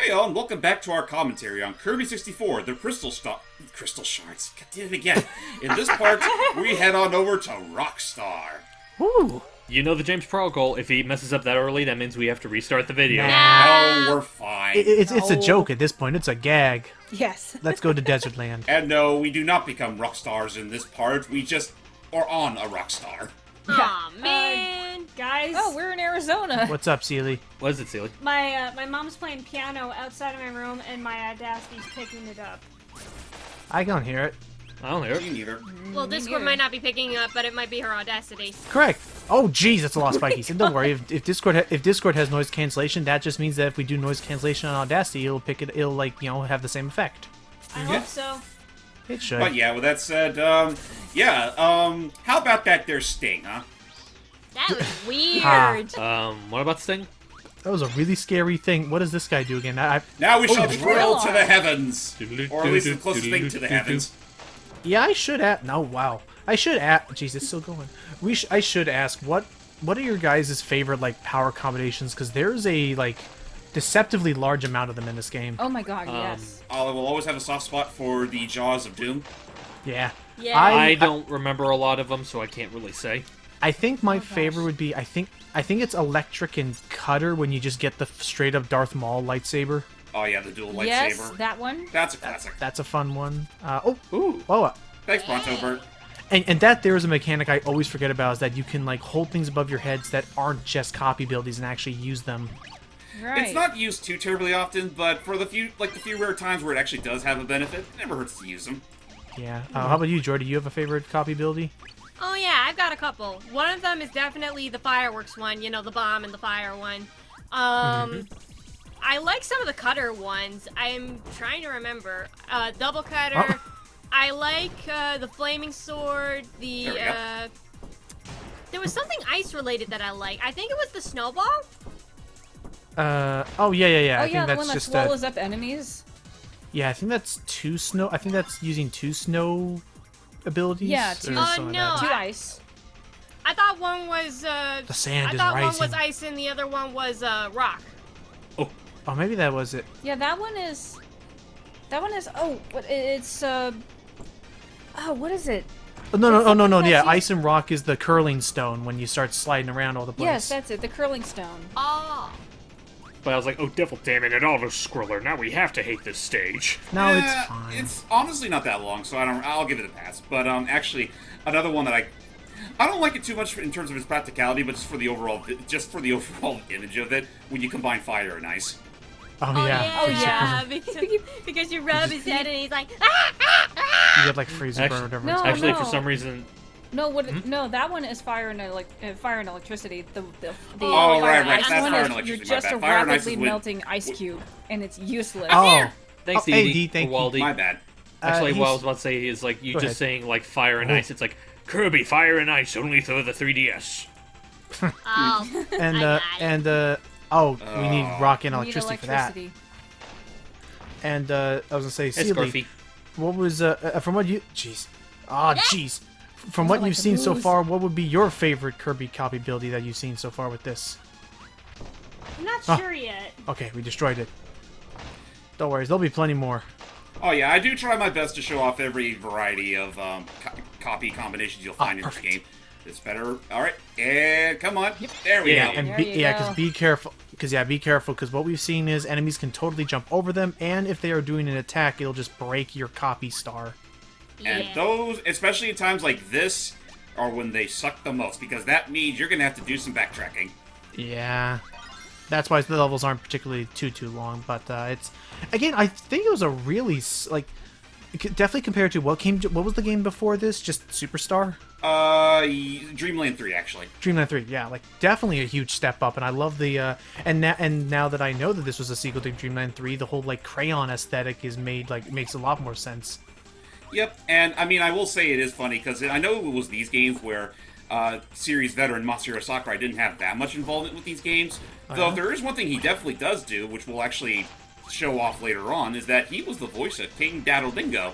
Hey all, and welcome back to our commentary on Kirby 64, the Crystal Shards. God damn it again. In this part, we head on over to Rockstar. Ooh. You know the James protocol. If he messes up that early, that means we have to restart the video. No, we're fine. It's a joke at this point. It's a gag. Yes. Let's go to Desert Land. And no, we do not become rockstars in this part. We just are on a rockstar. Aw, man. Guys. Oh, we're in Arizona. What's up, Seely? What is it, Seely? My mom's playing piano outside of my room, and my Audacity's picking it up. I don't hear it. I don't hear Me it. neither. Well, Discord might not be picking it up, but it might be her Audacity. Correct. Oh, jeez, that's a lot of spikies. And don't worry, if Discord has noise cancellation, that just means that if we do noise cancellation on Audacity, it'll pick it. It'll have the same effect. I hope so. It should. But yeah, with that said, how about that there Sting, huh? That was weird. What about Sting? That was a really scary thing. What does this guy do again? Now we shall the drill to the heavens. Or at least the closest thing to the heavens. Yeah, I should ask. No, wow. I should ask. Jeez, it's still going. I should ask what are your guys' favorite power combinations? Because there's a deceptively large amount of them in this game. Oh my god, yes. I will always have a soft spot for the Jaws of Doom. Yeah. Yeah. I don't remember a lot of them, so I can't really say. I think my favorite would be I think it's Electric and Cutter when you just get the straight up Darth Maul lightsaber. Oh yeah, the dual lightsaber. Yes, that one. That's a classic. That's a fun one. Ooh. Thanks, Pronto Bert. And that there is a mechanic I always forget about is that you can hold things above your heads that aren't just copy abilities and actually use them. Right. It's not used too terribly often, but for the few rare times where it actually does have a benefit, it never hurts to use them. Yeah. How about you, Jordy? Do you have a favorite copy ability? Oh yeah, I've got a couple. One of them is definitely the fireworks one, you know, the bomb and the fire one. I like some of the cutter ones. I'm trying to remember. Double cutter. Oh. I like the flaming sword, There we go. There was something ice related that I like. I think it was the snowball. Yeah. Oh I yeah, think the that's one that just swallows up enemies. Yeah, I think that's two snow. I think that's using two snow abilities. Yeah, or two- something like no, that. Two ice. I thought one was The sand I is thought one rising. was ice and the other one was rock. Oh, maybe that was it. Yeah, that one is. Oh, it's Oh, what is it? Oh, no. that's Yeah, used- ice and rock is the curling stone when you start sliding around all the place. Yes, that's it. The curling stone. Oh. But I was like, oh, devil damn it, Auto Scroller, now we have to hate this stage. No, Yeah, it's fine. It's honestly not that long, so I'll give it a pass. But actually, another one that I don't like it too much in terms of its practicality, but just for the overall image of it when you combine fire and ice. Oh yeah. Oh yeah, because you rub his head and he's like, You get freezer burn or whatever. No, it's Actually, no. for some reason, No, no, that one is fire and electricity. The Oh, fire right, right, ice that's one fire is and electricity, you're my just bad. a Fire and ice rapidly is when- melting ice cube, and it's useless. Oh, thanks, hey, Dee, Dee, thank you. Waldy. My bad. Actually, what I he's- was about to say is, you Go just ahead. saying, fire and Oh. ice. It's like, Kirby, fire and ice, only through the 3DS. oh, And I got it. we need rock and You need electricity for that. electricity. And I was gonna say, It's Seely, Scarfy. what was from what you? Jeez. Jeez. From what like you've the seen so booze. far, what would be your favorite Kirby copy ability that you've seen so far with this? I'm not Oh. sure yet. Okay, we destroyed it. Don't worry, there'll be plenty more. Oh yeah, I do try my best to show off every variety of copy combinations you'll find in this perfect. game. It's better. All right, and come on. There we Yeah, go. And There be, you yeah, go. because be careful. Because what we've seen is enemies can totally jump over them, and if they are doing an attack, it'll just break your copy star. And Yeah. those, especially in times like this, are when they suck the most, because that means you're going to have to do some backtracking. Yeah. That's why the levels aren't particularly too long, but it's... Again, I think it was a really, definitely compared to what was the game before this? Just Superstar? Dreamland 3, actually. Dreamland 3, yeah, definitely a huge step up, and I love the, and now that I know that this was a sequel to Dreamland 3, the whole, crayon aesthetic is made, makes a lot more sense. Yep, and I mean, I will say it is funny, because I know it was these games where series veteran Masahiro Sakurai didn't have that much involvement with these games. Though if there is one thing he definitely does do, which we'll actually show off later on, is that he was the voice of King Daddle Dingo.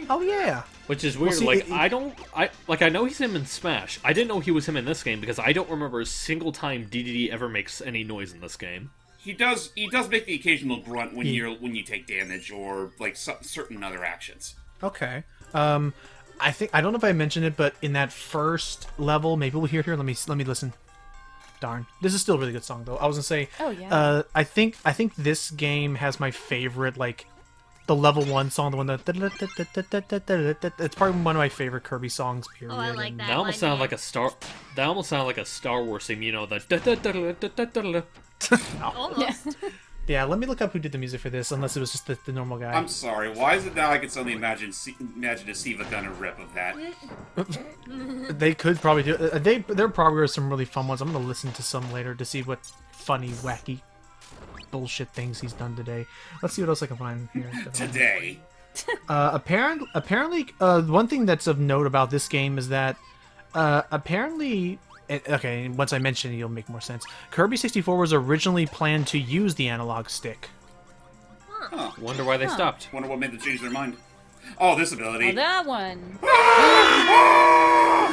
Oh, yeah. Which is weird. see, I know he's him in Smash. I didn't know he was him in this game because I don't remember a single time DDD ever makes any noise in this game. He does make the occasional grunt when you take damage or like certain other actions. Okay. I don't know if I mentioned it, but in that first level, maybe we'll hear it here. Let me listen. Darn, this is still a really good song though. I was gonna say. Oh yeah. I think this game has my favorite like, the level 1 song, the one that it's probably one of my favorite Kirby songs. Period. Oh, I like that. That almost sounded like a Star. That almost sounded like a Star Wars theme. You know the. Almost. Yeah, let me look up who did the music for this, unless it was just the normal guy. I'm sorry. Why is it now I can suddenly imagine a Siva Gunner rip of that? They could probably do. There probably are some really fun ones. I'm gonna listen to some later to see what funny, wacky, bullshit things he's done today. Let's see what else I can find here. Today. Apparently, one thing that's of note about this game is that apparently. Okay, once I mention it, it'll make more sense. Kirby 64 was originally planned to use the analog stick. Huh. Wonder why they stopped. Wonder what made them change their mind. Oh, this ability. Oh, that one. Oh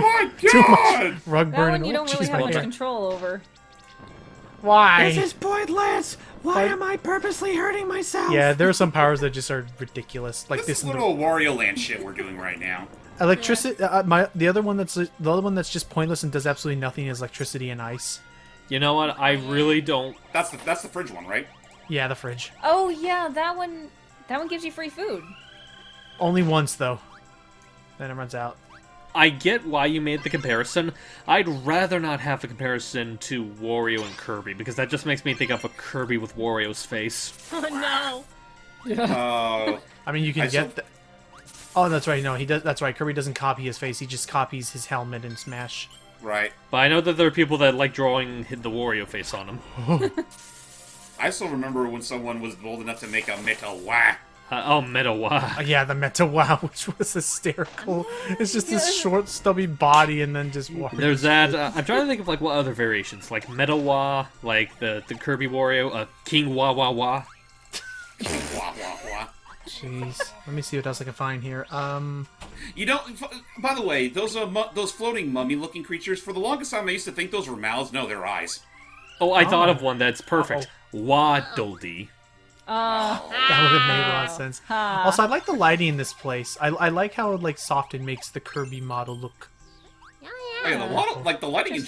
my Too god! much rug That burning. one you Oh, don't really jeez, have my much hair. control over. Why? pointless. Why am I purposely hurting myself? Yeah, there are some powers that just are ridiculous, like This this. is And little Wario Land shit we're doing right now. electricity. The other one that's just pointless and does absolutely nothing is electricity and ice. You know what? I really don't. That's the fridge one, right? Yeah, the fridge. Oh yeah, that one. That one gives you free food. Only once though. Then it runs out. I get why you made the comparison. I'd rather not have a comparison to Wario and Kirby, because that just makes me think of a Kirby with Wario's face. Oh no. I mean, you can get. Oh, that's right. No, he does. That's right. Kirby doesn't copy his face. He just copies his helmet in Smash. Right. But I know that there are people that like drawing the Wario face on him. I still remember when someone was bold enough to make a Metal Wah. Meta Wa. Yeah, the Meta Wow, which was hysterical. It's just this short, stubby body, and then just Wario. There's that. I'm trying to think of like what other variations, like Meta Wa, like the Kirby Wario, King Wah Wah Wah. Wah wah wah. Jeez. Let me see what else I can find here. You know, by the way, those floating mummy-looking creatures. For the longest time, I used to think those were mouths. No, they're eyes. Oh, I thought of one that's perfect. Waddle-dee. That would have made a lot of sense. Also, I like the lighting in this place. I like how like soft it makes the Kirby model look. Oh, yeah, the lighting in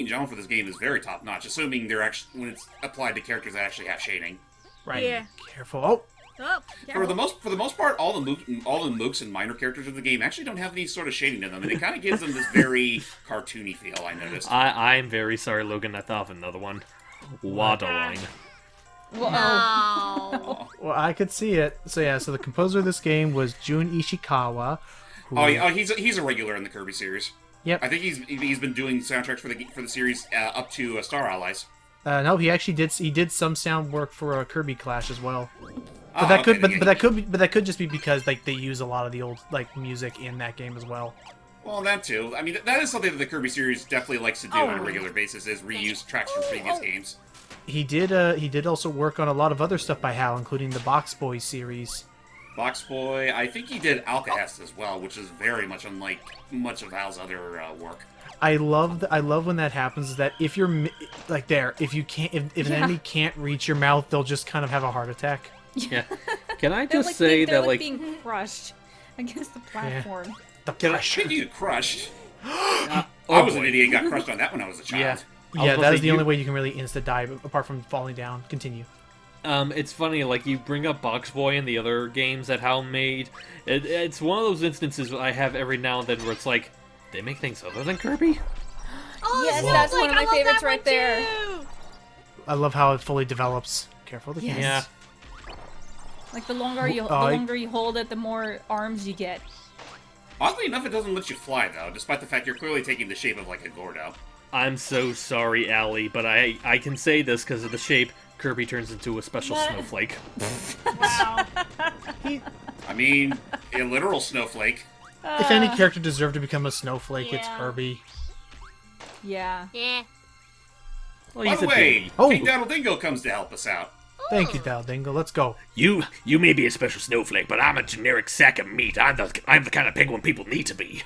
general for this game is very top notch. Assuming they're actually when it's applied to characters that actually have shading. Right. Yeah. Careful. Oh. Oh, For the most part, all the mooks and minor characters of the game actually don't have any sort of shading to them, and it kind of gives them this very cartoony feel. I noticed. I'm very sorry, Logan. I thought of another one. Waddle-line. No. Well, I could see it. So yeah. So the composer of this game was Jun Ishikawa. Who, Oh yeah, he's a regular in the Kirby series. Yep. I think he's been doing soundtracks for the series up to Star Allies. No, he actually did some sound work for a Kirby Clash as well. But Oh, that okay, could that could just be because like they use a lot of the old like music in that game as well. Well, that too. I mean, that is something that the Kirby series definitely likes to do on a regular basis, is reuse tracks from previous games. He did also work on a lot of other stuff by Hal, including the Box Boy series. Box Boy, I think he did Alcahest as well, which is very much unlike much of Hal's other work. I love when that happens. Is that if you're like there, if an enemy can't reach your mouth, they'll just kind of have a heart attack. Yeah. Can I They're just like, say they're that like like being crushed against the platform. The I pressure. think you get crushed. oh I was an boy. idiot and got crushed on that when I was a child. Yeah, I was yeah. gonna That say is the you- only way you can really insta die apart from falling down. Continue. It's funny, like, you bring up Box Boy and the other games that Hal made. It's one of those instances I have every now and then where it's like, they make things other than Kirby? Oh, Yes, Snowflake, that's one of my I love favorites that right one there. too. I love how it fully develops. Careful the Yes. cans. Yeah. Like the longer you hold it, the more arms you get. Oddly enough, it doesn't let you fly, though, despite the fact you're clearly taking the shape of, like, a Gordo. I'm so sorry, Allie, but I can say this because of the shape. Kirby turns into a special snowflake. Wow. I mean, a literal snowflake. If any character deserved to become a snowflake, it's Yeah. Kirby. Yeah. Yeah. Well, By he's the a way, baby. Oh. King Daddle Dingo comes to help us out. Thank you, Daldingo. Let's go. You may be a special snowflake, but I'm a generic sack of meat. I'm the kind of penguin people need to be.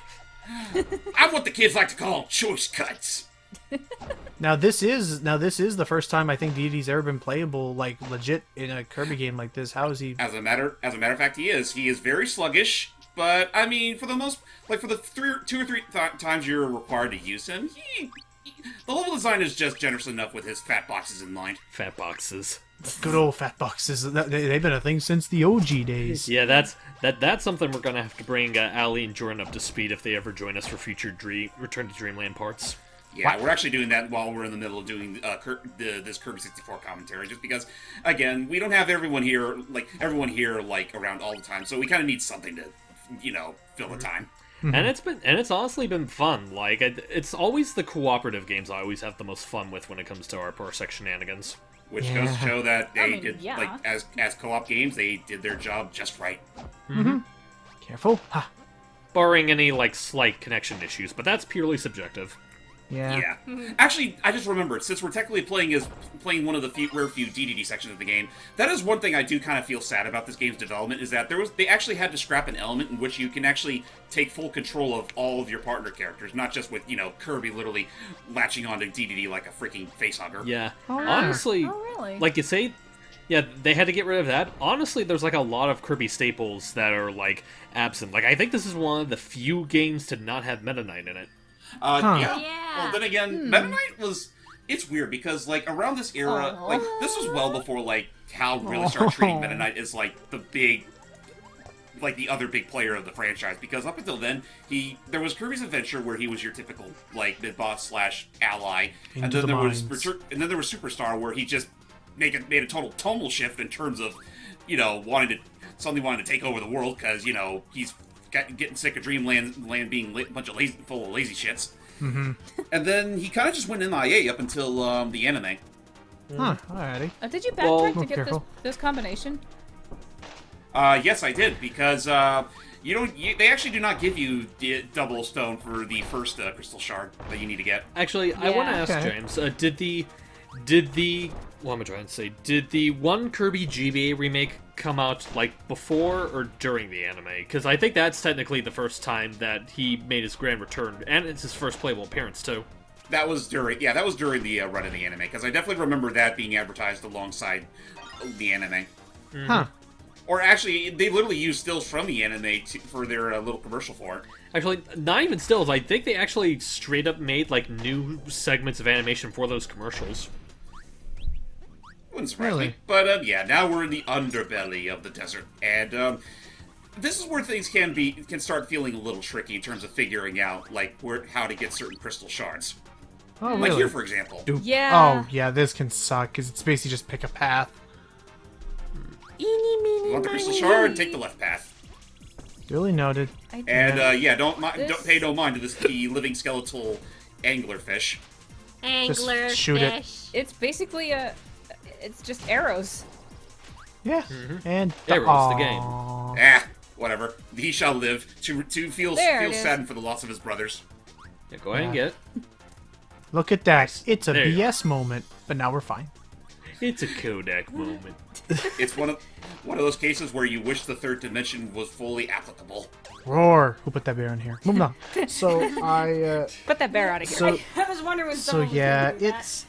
I'm what the kids like to call choice cuts. Now this is the first time I think Deity's ever been playable like legit in a Kirby game like this. How is he? As a matter of fact, he is. He is very sluggish, but I mean, for the two or three times you're required to use him, the level design is just generous enough with his fat boxes in mind. Fat boxes. Good old fat boxes. They've been a thing since the OG days. Yeah, that's something we're gonna have to bring Ali and Jordan up to speed if they ever join us for future Return to Dreamland parts. Yeah, we're actually doing that while we're in the middle of doing this Kirby 64 commentary, just because, again, we don't have everyone here around all the time, so we kind of need something to, fill the time. And it's honestly been fun. Like, it's always the cooperative games I always have the most fun with when it comes to our Parsec shenanigans. Which goes to show that they did, yeah. as co-op games, they did their job just right. Careful. Ha. Barring any, slight connection issues, but that's purely subjective. Yeah. Actually, I just remembered, since we're technically playing one of the rare few DDD sections of the game, that is one thing I do kind of feel sad about this game's development, is that they actually had to scrap an element in which you can actually take full control of all of your partner characters, not just with, Kirby literally latching onto DDD like a freaking facehugger. Yeah. Oh, Honestly, really? like you say, yeah, they had to get rid of that. Honestly, there's a lot of Kirby staples that are absent. I think this is one of the few games to not have Meta Knight in it. Yeah. Yeah. Well, then again, Meta Knight it's weird because, this was well before, how really started treating Meta Knight as, the other big player of the franchise. Because up until then, there was Kirby's Adventure, where he was your typical, mid-boss / ally. And then there was Superstar, where he just made a total tonal shift in terms of, wanting to take over the world, because, he's getting sick of Dreamland being a bunch of full of lazy shits. Mm-hmm. And then he kind of just went MIA up until the anime. Huh, alrighty. Did you backtrack to get careful. this combination? Yes, I did, because they actually do not give you the double stone for the first crystal shard that you need to get. Actually, I want to ask Okay. James, did the one Kirby GBA remake come out before or during the anime? Because I think that's technically the first time that he made his grand return, and it's his first playable appearance too. That was during the run of the anime, because I definitely remember that being advertised alongside the anime. Huh. Or actually, they literally used stills from the anime for their little commercial for it. Actually, not even stills. I think they actually straight up made new segments of animation for those commercials. Wouldn't surprise Really? me. But now we're in the underbelly of the desert, and this is where things can start feeling a little tricky in terms of figuring out how to get certain crystal shards. Oh, Like really? here, for example. Yeah. Oh, yeah, this can suck, because it's basically just pick a path. You want the crystal shard? Take the left path. Duly noted. I did. And don't This- pay no mind to the living skeletal anglerfish. Angler shoot it. fish. It's basically it's just arrows. Yeah. And Arrows, the game. Aw. Whatever. He shall live to feel There it is. saddened for the loss of his brothers. Yeah, go ahead and get it. Look at that. It's a There you BS moment, but now we're fine. It's a Kodak moment. It's one of those cases where you wish the third dimension was fully applicable. Roar. Who put that bear in here? Moving on. So I. Put that bear out of here. So I was wondering when so someone was yeah, gonna do that. it's.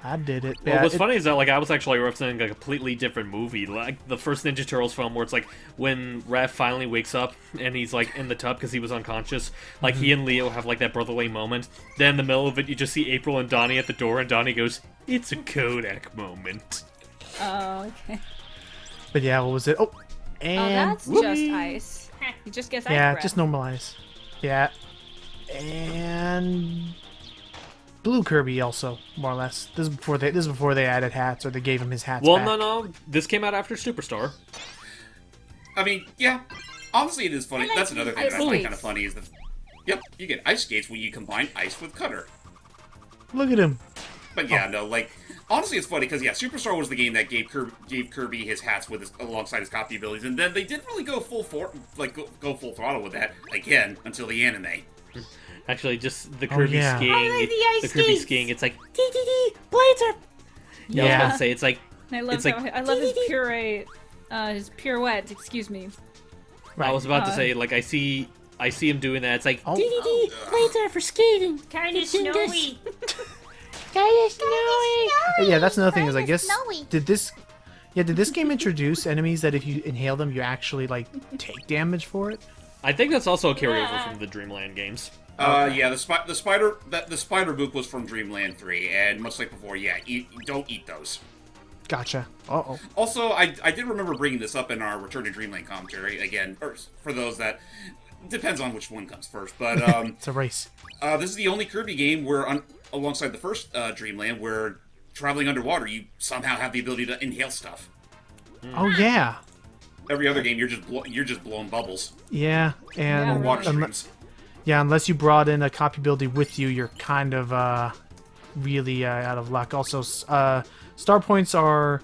I did it. Well, Yeah, what's it- funny is that I was actually representing a completely different movie, the first Ninja Turtles film, where it's when Raph finally wakes up and he's in the tub because he was unconscious. He and Leo have that brotherly moment. Then in the middle of it, you just see April and Donnie at the door, and Donnie goes, "It's a Kodak moment." Oh, okay. But yeah, what was it? Oh, and That's just ice. He just gets ice yeah, breath. just normalize. Yeah, and Blue Kirby also more or less. This is before they added hats or they gave him his hats. Well, back. no, this came out after Superstar. I mean, yeah. Honestly, it is funny. I like That's another thing ice that I find skates. kind of funny is yep, you get ice skates when you combine ice with Cutter. Look at him. But yeah, no, honestly, it's funny because Superstar was the game that gave Kirby his hats alongside his copy abilities, and then they didn't really go full throttle with that again until the anime. Actually, just the Kirby yeah. skiing. I like the ice the Kirby skates. skiing. It's DDD blades are. yeah. I was about to say it's I love It's I love his puree, his pirouette. Excuse me. I was about to Uh, say I see I see him doing that. It's like, Oh. DDD, blades are for skating. Kinda snowy. Kinda snowy. Yeah, that's another thing. Is I guess Snowy. did this game introduce enemies that if you inhale them, you actually like take damage for it? I think that's also a carryover from the Dreamland games. Yeah, the spider goop was from Dreamland 3, and much like before, yeah, don't eat those. Gotcha. Uh-oh. Also, I did remember bringing this up in our Return to Dreamland commentary again, or for those that depends on which one comes first. But It's a race. this is the only Kirby game where, alongside the first Dreamland, where traveling underwater, you somehow have the ability to inhale stuff. Oh yeah. Every other game, you're just blowing bubbles Yeah, and or water unle- streams. yeah, unless you brought in a copy ability with you, you're kind of really out of luck. Also, star points are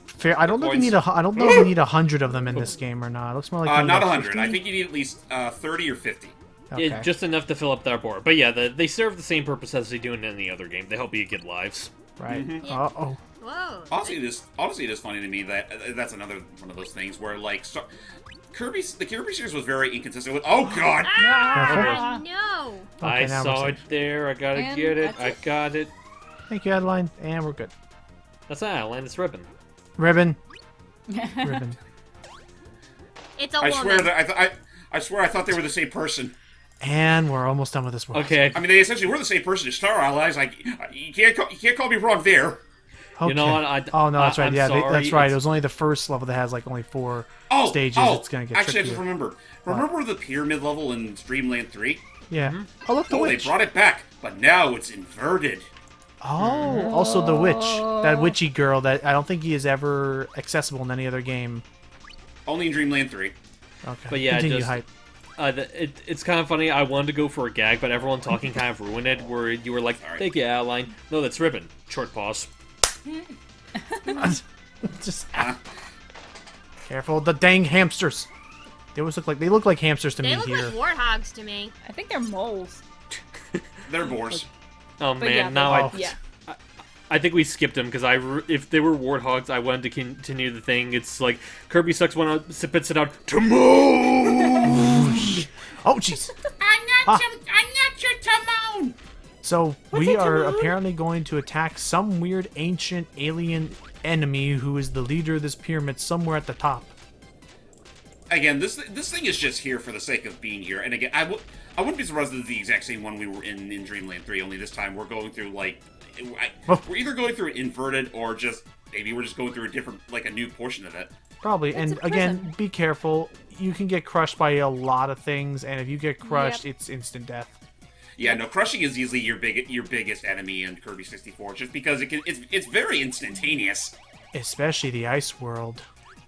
fair. I don't know if you need I don't know if you need 100 of them in this game or not. It looks more like you need Not like 100. 50? I think you need at least 30 or 50. Okay. Just enough to fill up their board. But yeah, they serve the same purpose as they do in any other game. They help you get lives. Right. Mm-hmm. Uh-oh. Whoa. Honestly, it is funny to me that that's another one of those things where like the Kirby series was very inconsistent with. Oh God! Ah, no. Okay, I now saw we're it there. I gotta And get it. that's I it. got it. Thank you, Adeline. And we're good. That's not Adeline. It's Ribbon. Ribbon. Ribbon. It's a I woman. swear that I swear I thought they were the same person. And we're almost done with this world. Okay. I mean, they essentially were the same person as Star Allies. Like you can't call me wrong there. Okay. You know what? Oh no, that's right. I'm Yeah, sorry. that's right. It It's- was only the first level that has like only 4 Oh, stages. It's gonna get actually, I trickier. just remembered. Remember the pyramid level in Dreamland 3? Yeah. Oh look, the Oh, they witch. brought it back, but now it's inverted. Oh, also the witch. That witchy girl that I don't think he is ever accessible in any other game. Only in Dreamland 3. Okay. But yeah, Continue just- hype. It's kind of funny. I wanted to go for a gag, but everyone talking kind of ruined it. Where you were like, Sorry. "Thank you, Adeline." No, that's Ribbon. Short pause. Just careful, the dang hamsters. They look like hamsters to They me look here. like warthogs to me. I think they're moles. They're boars. Oh But man, yeah, now Oh. yeah. I think we skipped them because if they were warthogs, I wanted to continue the thing. It's like Kirby sucks one out, spits it out. Timon. Oh jeez. I'm not your Timon. So we are apparently going to attack some weird ancient alien enemy who is the leader of this pyramid somewhere at the top. Again, this thing is just here for the sake of being here. And again, I wouldn't be surprised if it's the exact same one we were in Dreamland 3. Only this time we're going through like we're either going through inverted or just maybe we're just going through a new portion of it. Probably. It's And a again, prison. be careful. You can get crushed by a lot of things, and if you get crushed, it's instant death. Yeah, no, crushing is easily your biggest enemy in Kirby 64, just because it's very instantaneous. Especially the ice world.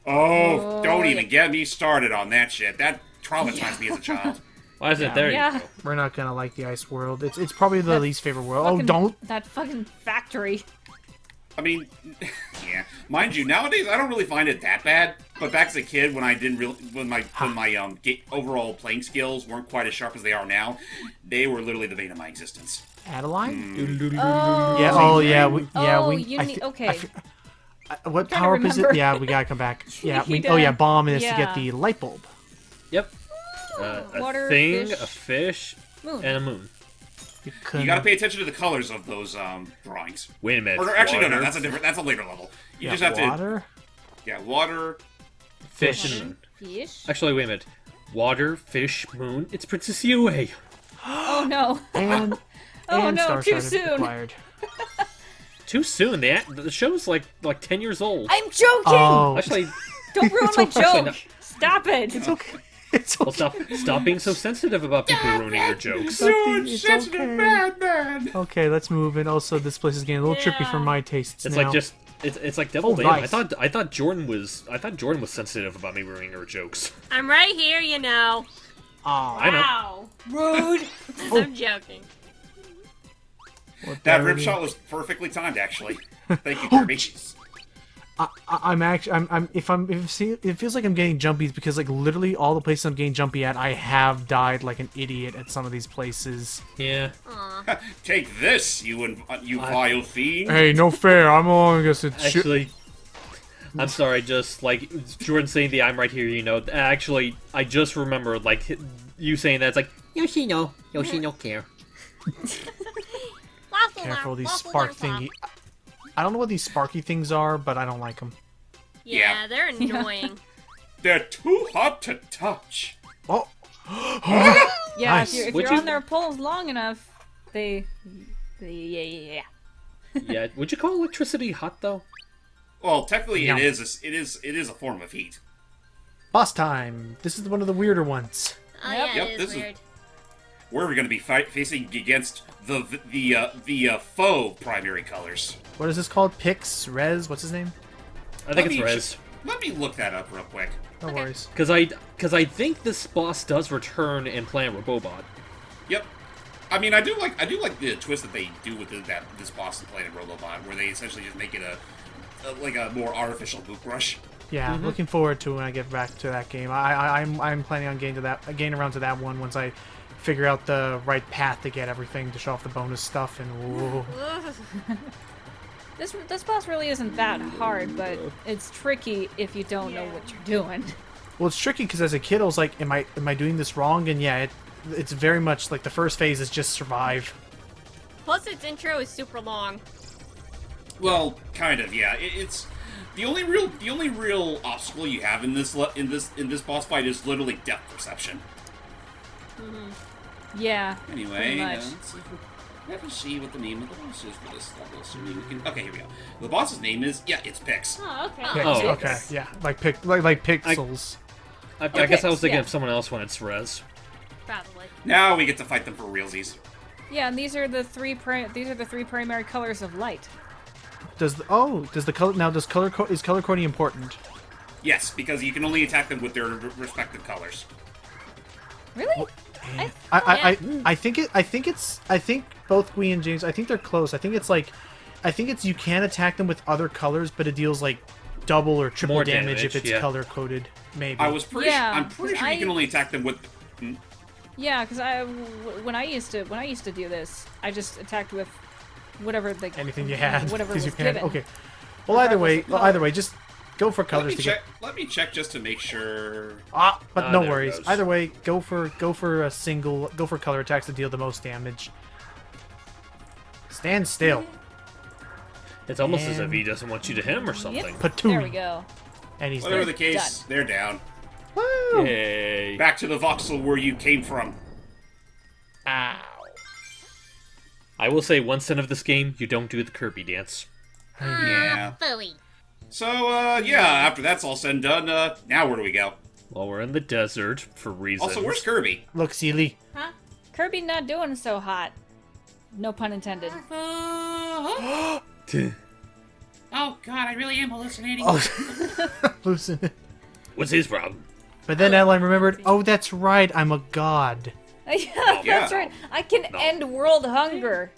Oh, don't even get me started on that shit. That traumatized me as a child. Why is it there? Yeah. You go. We're not gonna like the ice world. It's probably the That least favorite world. Oh, Fucking- don't. That fucking factory. I mean, yeah, mind you, nowadays I don't really find it that bad. But back as a kid, when I didn't really, when my overall playing skills weren't quite as sharp as they are now, they were literally the bane of my existence. Adeline? Oh. Yeah. Oh, yeah. Oh, we. you I need. thi- Okay. I fi- what Trying to power up is it? remember. Yeah, we gotta come back. Yeah. We Oh, yeah. need, Bomb is to yeah. get the light bulb. Yep. A Water, thing, fish, a fish, moon. and a moon. You gotta pay attention to the colors of those drawings. Wait a minute. Or actually, no, water, that's a later level. You Yeah, just have water. water. fish, and moon. Fish. Actually, wait a minute. Water, fish, moon. It's Princess Yue. Oh no. And Oh, and no, Star too Shard soon. acquired. Too soon. The show's like 10 years old. I'm joking. Oh, Actually, Don't ruin It's my okay. joke. No. Stop it. it's okay. It's well, okay. stop being so sensitive about people ruining your jokes. It's okay. Madman. Okay, let's move. And also, this place is getting a little trippy for my tastes It's now. like just it's like Devil Oh, May. nice. I thought Jordan was sensitive about me ruining her jokes. I'm right here, you know. Aw, I know. Wow. Rude. I'm joking. what That the- rip shot was perfectly timed, actually. Thank you, Kirby. I'm actually, it feels like I'm getting jumpy because like literally all the places I'm getting jumpy at, I have died like an idiot at some of these places. Yeah. Aw. Take this, you vile fiend. Hey, no fair. I'm only gonna sit. Actually, I'm sorry. Just like Jordan saying the "I'm right here," you know. Actually, I just remembered like you saying that, it's like, Yoshi no care. Waffle Careful, lap, these waffle spark lap. thingy. I don't know what these sparky things are, but I don't like them. Yeah, Yeah. they're annoying. They're too hot to touch. Oh, Yeah, Nice. if Would you're you- on their poles long enough, they yeah. Yeah, would you call electricity hot though? Well, technically, Yum. it is a form of heat. boss time. This is one of the weirder ones. Oh Yep. yeah, Yep, it this is is- weird. We're going to be facing against the faux primary colors. What is this called? Pix? Rez? What's his name? I think it's me Rez. Let me look that up real quick. No worries. Because I think this boss does return in Planet Robobot. Yep. I mean, I do like the twist that they do with this boss in Planet Robobot, where they essentially just make it a more artificial boot brush. Yeah, looking forward to when I get back to that game. I'm planning on getting around to that one once I figure out the right path to get everything to show off the bonus stuff and whoa. Ugh. This boss really isn't that hard, but it's tricky if you don't know what you're doing. Well, it's tricky because as a kid I was like, am I doing this wrong? And yeah, it's very much like the first phase is just survive. Plus, its intro is super long. Well, kind of, yeah. It's the only real obstacle you have in this boss fight is literally depth perception. Yeah. Anyway, pretty much. let me see what the name of the boss is for this level. Assuming we can. Okay, here we go. The boss's name is it's Pix. Oh, okay. Pix, Oh, okay, yeah, like pixels. I guess I was thinking yeah. of someone else when it's Rez. Probably. Now we get to fight them for realsies. Yeah, and these are the three primary colors of light. Is color coding important? Yes, because you can only attack them with their respective colors. Really? I think both Gui and James, I think they're close. I think it's you can attack them with other colors, but it deals like double or triple More damage if damage, it's yeah. color coded. Maybe. I'm pretty sure you can only attack them with. Yeah, because when I used to do this, I just attacked with whatever the anything you had. whatever 'cause was you can. given. Okay. Well, either way, Regardless of just go for colors to get. Let me check just to make sure. But no there it worries. goes. Either way, go for color attacks to deal the most damage. Stand still. It's almost as if And- he doesn't want you to hit him or something. Patooey. There we go. And he's Whatever dead. the case, they're down. Woo! Yay. Back to the voxel where you came from. Ow. I will say, one sin of this game, you don't do the Kirby dance. Yeah. Phooey. So, after that's all said and done, now where do we go? Well, we're in the desert for reasons. Also, where's Kirby? Look, Seely. Huh? Kirby not doing so hot. No pun intended. Oh, God, I really am hallucinating. Loosen it. What's his problem? But then Adeline remembered, oh, that's right, I'm a god. Yeah, that's right. I can end world hunger.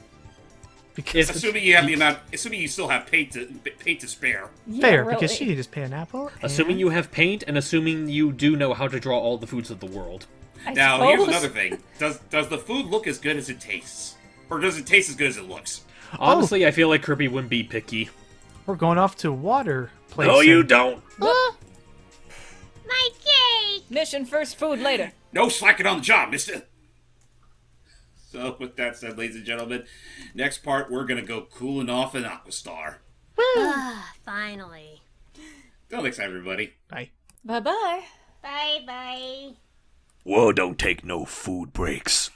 Because Assuming you have assuming you still have paint to spare. Yeah, fair, really. because she can just pay an apple. Assuming and- you have paint, and assuming you do know how to draw all the foods of the world. I Now, here's suppose. another thing. Does the food look as good as it tastes? Or does it taste as good as it looks? Honestly, I feel like Kirby wouldn't be picky. We're going off to water place. No, you and- don't. My cake! Mission first, food later. No slacking on the job, mister! So, with that said, ladies and gentlemen, next part, we're gonna go cooling off in Aquastar. Ah, finally. Till next time, everybody. Bye. Bye bye. Bye bye. War don't take no food breaks.